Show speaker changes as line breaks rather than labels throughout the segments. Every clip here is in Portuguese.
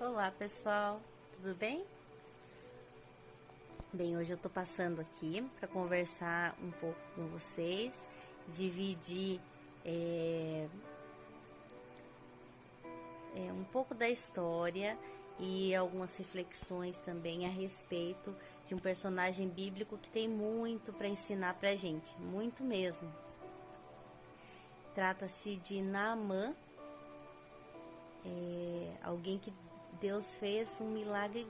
Olá pessoal, tudo bem? Bem, hoje eu tô passando aqui para conversar um pouco com vocês, dividir um pouco da história e algumas reflexões também a respeito de um personagem bíblico que tem muito para ensinar pra gente, muito mesmo. Trata-se de Naamã, alguém que Deus fez um milagre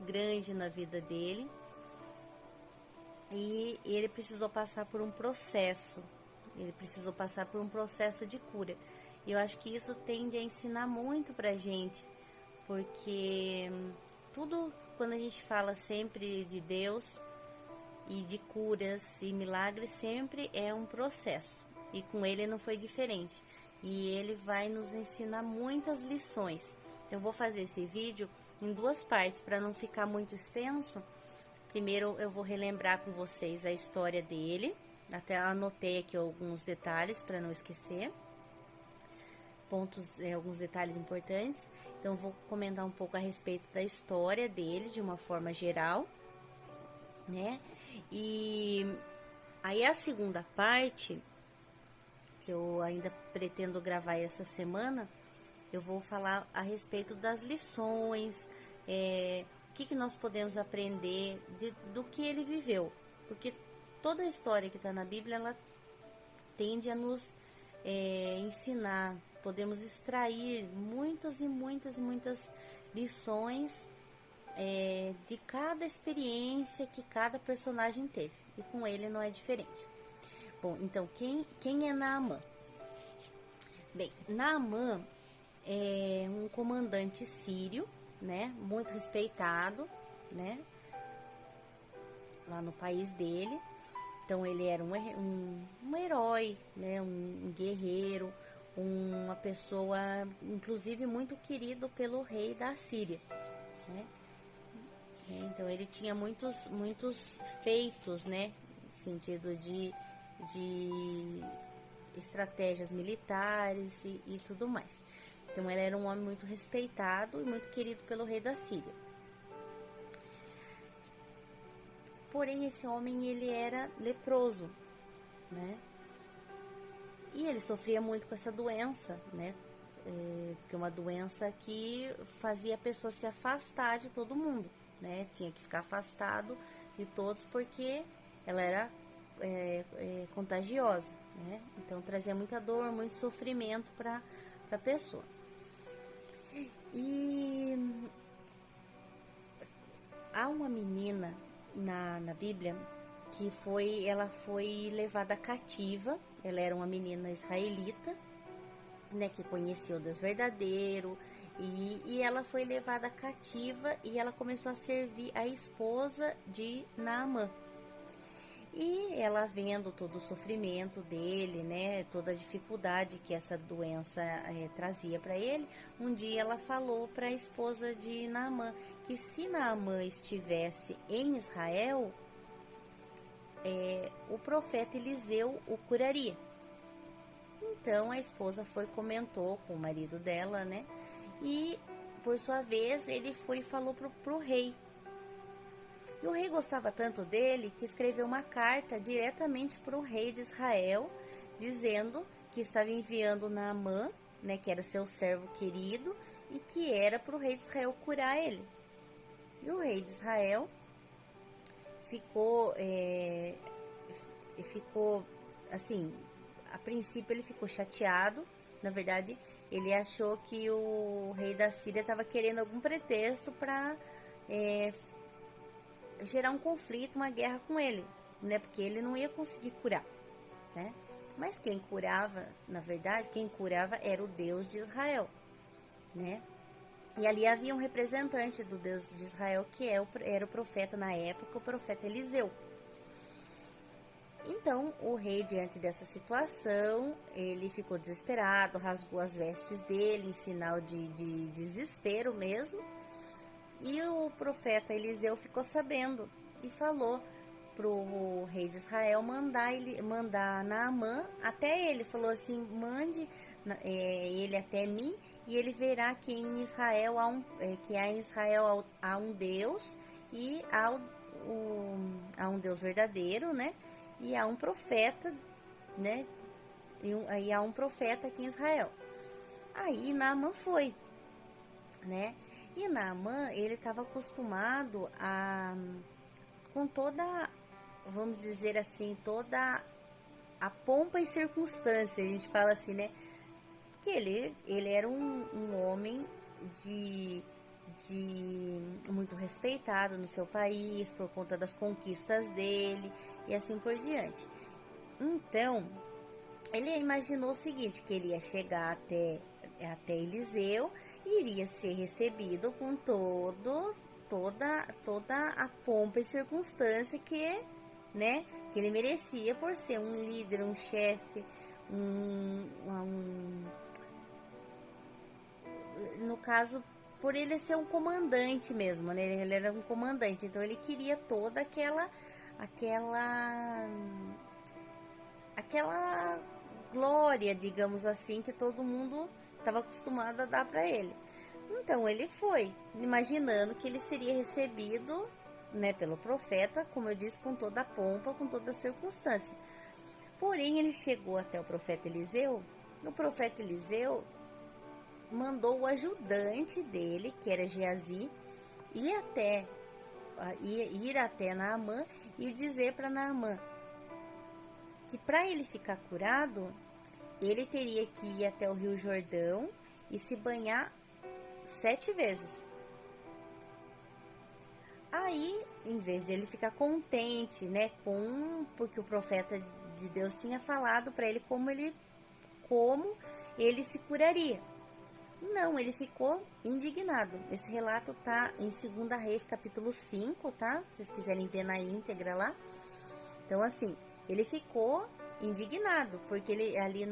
grande na vida dele, e ele precisou passar por um processo, de cura. E eu acho que isso tende a ensinar muito pra gente, porque tudo, quando a gente fala sempre de Deus e de curas e milagres, sempre é um processo, e com ele não foi diferente, e ele vai nos ensinar muitas lições. Então eu vou fazer esse vídeo em duas partes para não ficar muito extenso. Primeiro eu vou relembrar com vocês a história dele, até anotei aqui alguns detalhes para não esquecer, alguns detalhes importantes. Então eu vou comentar um pouco a respeito da história dele de uma forma geral, né? E aí a segunda parte, que eu ainda pretendo gravar essa semana, eu vou falar a respeito das lições, o que nós podemos aprender do que ele viveu. Porque toda a história que está na Bíblia, ela tende a nos ensinar. Podemos extrair muitas e muitas e muitas lições de cada experiência que cada personagem teve. E com ele não é diferente. Bom, então, quem é Naamã? Bem, Naamã é um comandante sírio, né, muito respeitado, né, lá no país dele. Então ele era um herói, né, um guerreiro, uma pessoa, inclusive, muito querido pelo rei da Síria, né. Então ele tinha muitos feitos, né, no sentido de estratégias militares e tudo mais. Então ele era um homem muito respeitado e muito querido pelo rei da Síria. Porém, esse homem, ele era leproso, né? E ele sofria muito com essa doença, né? Porque é uma doença que fazia a pessoa se afastar de todo mundo, né? Tinha que ficar afastado de todos porque ela era contagiosa, né? Então trazia muita dor, muito sofrimento para a pessoa. E há uma menina na Bíblia que ela foi levada cativa. Ela era uma menina israelita, né, que conheceu o Deus verdadeiro, e ela foi levada cativa e ela começou a servir a esposa de Naamã. E ela, vendo todo o sofrimento dele, né, toda a dificuldade que essa doença trazia para ele, um dia ela falou para a esposa de Naamã que se Naamã estivesse em Israel, o profeta Eliseu o curaria. Então a esposa comentou com o marido dela, né, e por sua vez ele foi e falou pro rei. E o rei gostava tanto dele que escreveu uma carta diretamente para o rei de Israel, dizendo que estava enviando Naamã, né, que era seu servo querido, e que era para o rei de Israel curar ele. E o rei de Israel ficou assim, a princípio ele ficou chateado. Na verdade, ele achou que o rei da Síria estava querendo algum pretexto para gerar um conflito, uma guerra com ele, né? Porque ele não ia conseguir curar, né? Mas quem curava, na verdade, era o Deus de Israel, né? E ali havia um representante do Deus de Israel, que era o profeta na época, o profeta Eliseu. Então, o rei, diante dessa situação, ele ficou desesperado, rasgou as vestes dele em sinal de desespero mesmo. E o profeta Eliseu ficou sabendo e falou pro rei de Israel mandar Naamã até ele. Falou assim: mande ele até mim, e ele verá que em Israel há um Deus e há um Deus verdadeiro, né? E há um profeta, né? E há um profeta aqui em Israel. Aí Naamã foi, né? E Naamã, ele estava acostumado com toda, vamos dizer assim, toda a pompa e circunstância, a gente fala assim, né? Que ele era um homem de muito respeitado no seu país, por conta das conquistas dele, e assim por diante. Então, ele imaginou o seguinte, que ele ia chegar até Eliseu e iria ser recebido com toda a pompa e circunstância né, que ele merecia por ser um líder, um chefe, no caso, por ele ser um comandante mesmo, né? Ele era um comandante, então ele queria toda aquela glória, digamos assim, que todo mundo estava acostumado a dar para ele. Então ele foi, imaginando que ele seria recebido, né, pelo profeta, como eu disse, com toda a pompa, com toda a circunstância. Porém, ele chegou até o profeta Eliseu. O profeta Eliseu mandou o ajudante dele, que era Geazi, ir até Naamã e dizer para Naamã que para ele ficar curado, ele teria que ir até o Rio Jordão e se banhar 7 vezes. Aí, em vez de ele ficar contente, né, porque o profeta de Deus tinha falado para ele como ele se curaria. Não, ele ficou indignado. Esse relato tá em 2 Reis, capítulo 5, tá? Se vocês quiserem ver na íntegra lá. Então, assim, ele ficou indignado, porque ele ali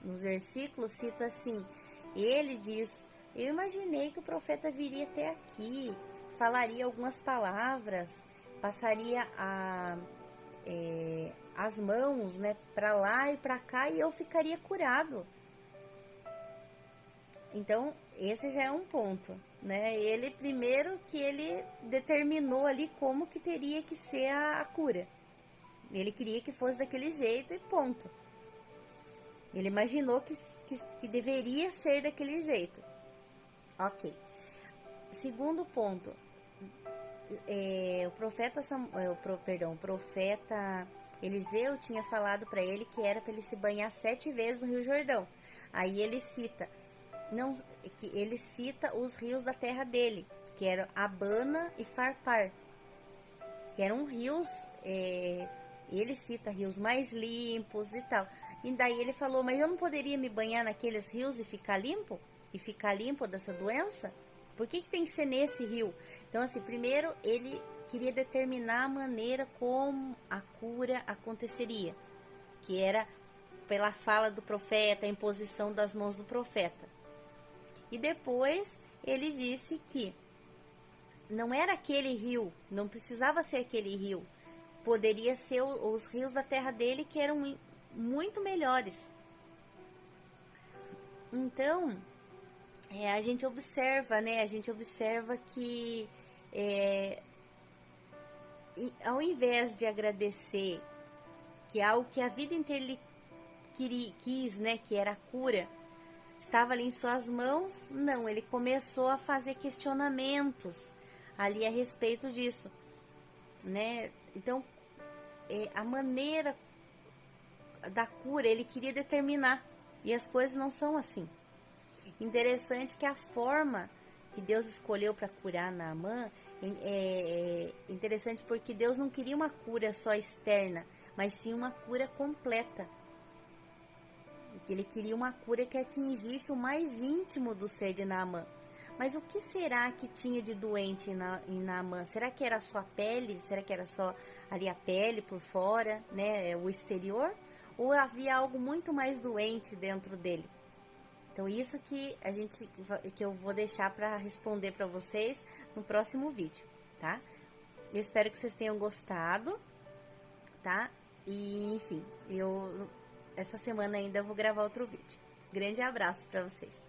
nos versículos cita assim, ele diz, eu imaginei que o profeta viria até aqui, falaria algumas palavras, passaria as mãos, né, para lá e para cá e eu ficaria curado. Então, esse já é um ponto, né? Ele primeiro que ele determinou ali como que teria que ser a cura. Ele queria que fosse daquele jeito e ponto. Ele imaginou que deveria ser daquele jeito. Ok. Segundo ponto, o profeta Eliseu tinha falado para ele que era para ele se banhar 7 vezes no Rio Jordão. Aí ele cita os rios da terra dele, que eram Abana e Farpar, que eram rios, ele cita rios mais limpos e tal. E daí ele falou, mas eu não poderia me banhar naqueles rios e ficar limpo? E ficar limpo dessa doença? Por que tem que ser nesse rio? Então, assim, primeiro ele queria determinar a maneira como a cura aconteceria, que era pela fala do profeta, a imposição das mãos do profeta. E depois ele disse que não era aquele rio, não precisava ser aquele rio, poderia ser os rios da terra dele, que eram muito melhores. Então, a gente observa, né? A gente observa que ao invés de agradecer que algo que a vida inteira ele quis, né? Que era a cura, estava ali em suas mãos, não, ele começou a fazer questionamentos ali a respeito disso, né? Então, a maneira da cura ele queria determinar, e as coisas não são assim. Interessante que a forma que Deus escolheu para curar Naamã é interessante, porque Deus não queria uma cura só externa, mas sim uma cura completa. Ele queria uma cura que atingisse o mais íntimo do ser de Naamã. Mas o que será que tinha de doente em Naamã? Será que era só a pele? Será que era só ali a pele por fora, né, o exterior? Ou havia algo muito mais doente dentro dele? Então, isso que eu vou deixar para responder para vocês no próximo vídeo, tá? Eu espero que vocês tenham gostado, tá? E, enfim, essa semana ainda eu vou gravar outro vídeo. Grande abraço para vocês.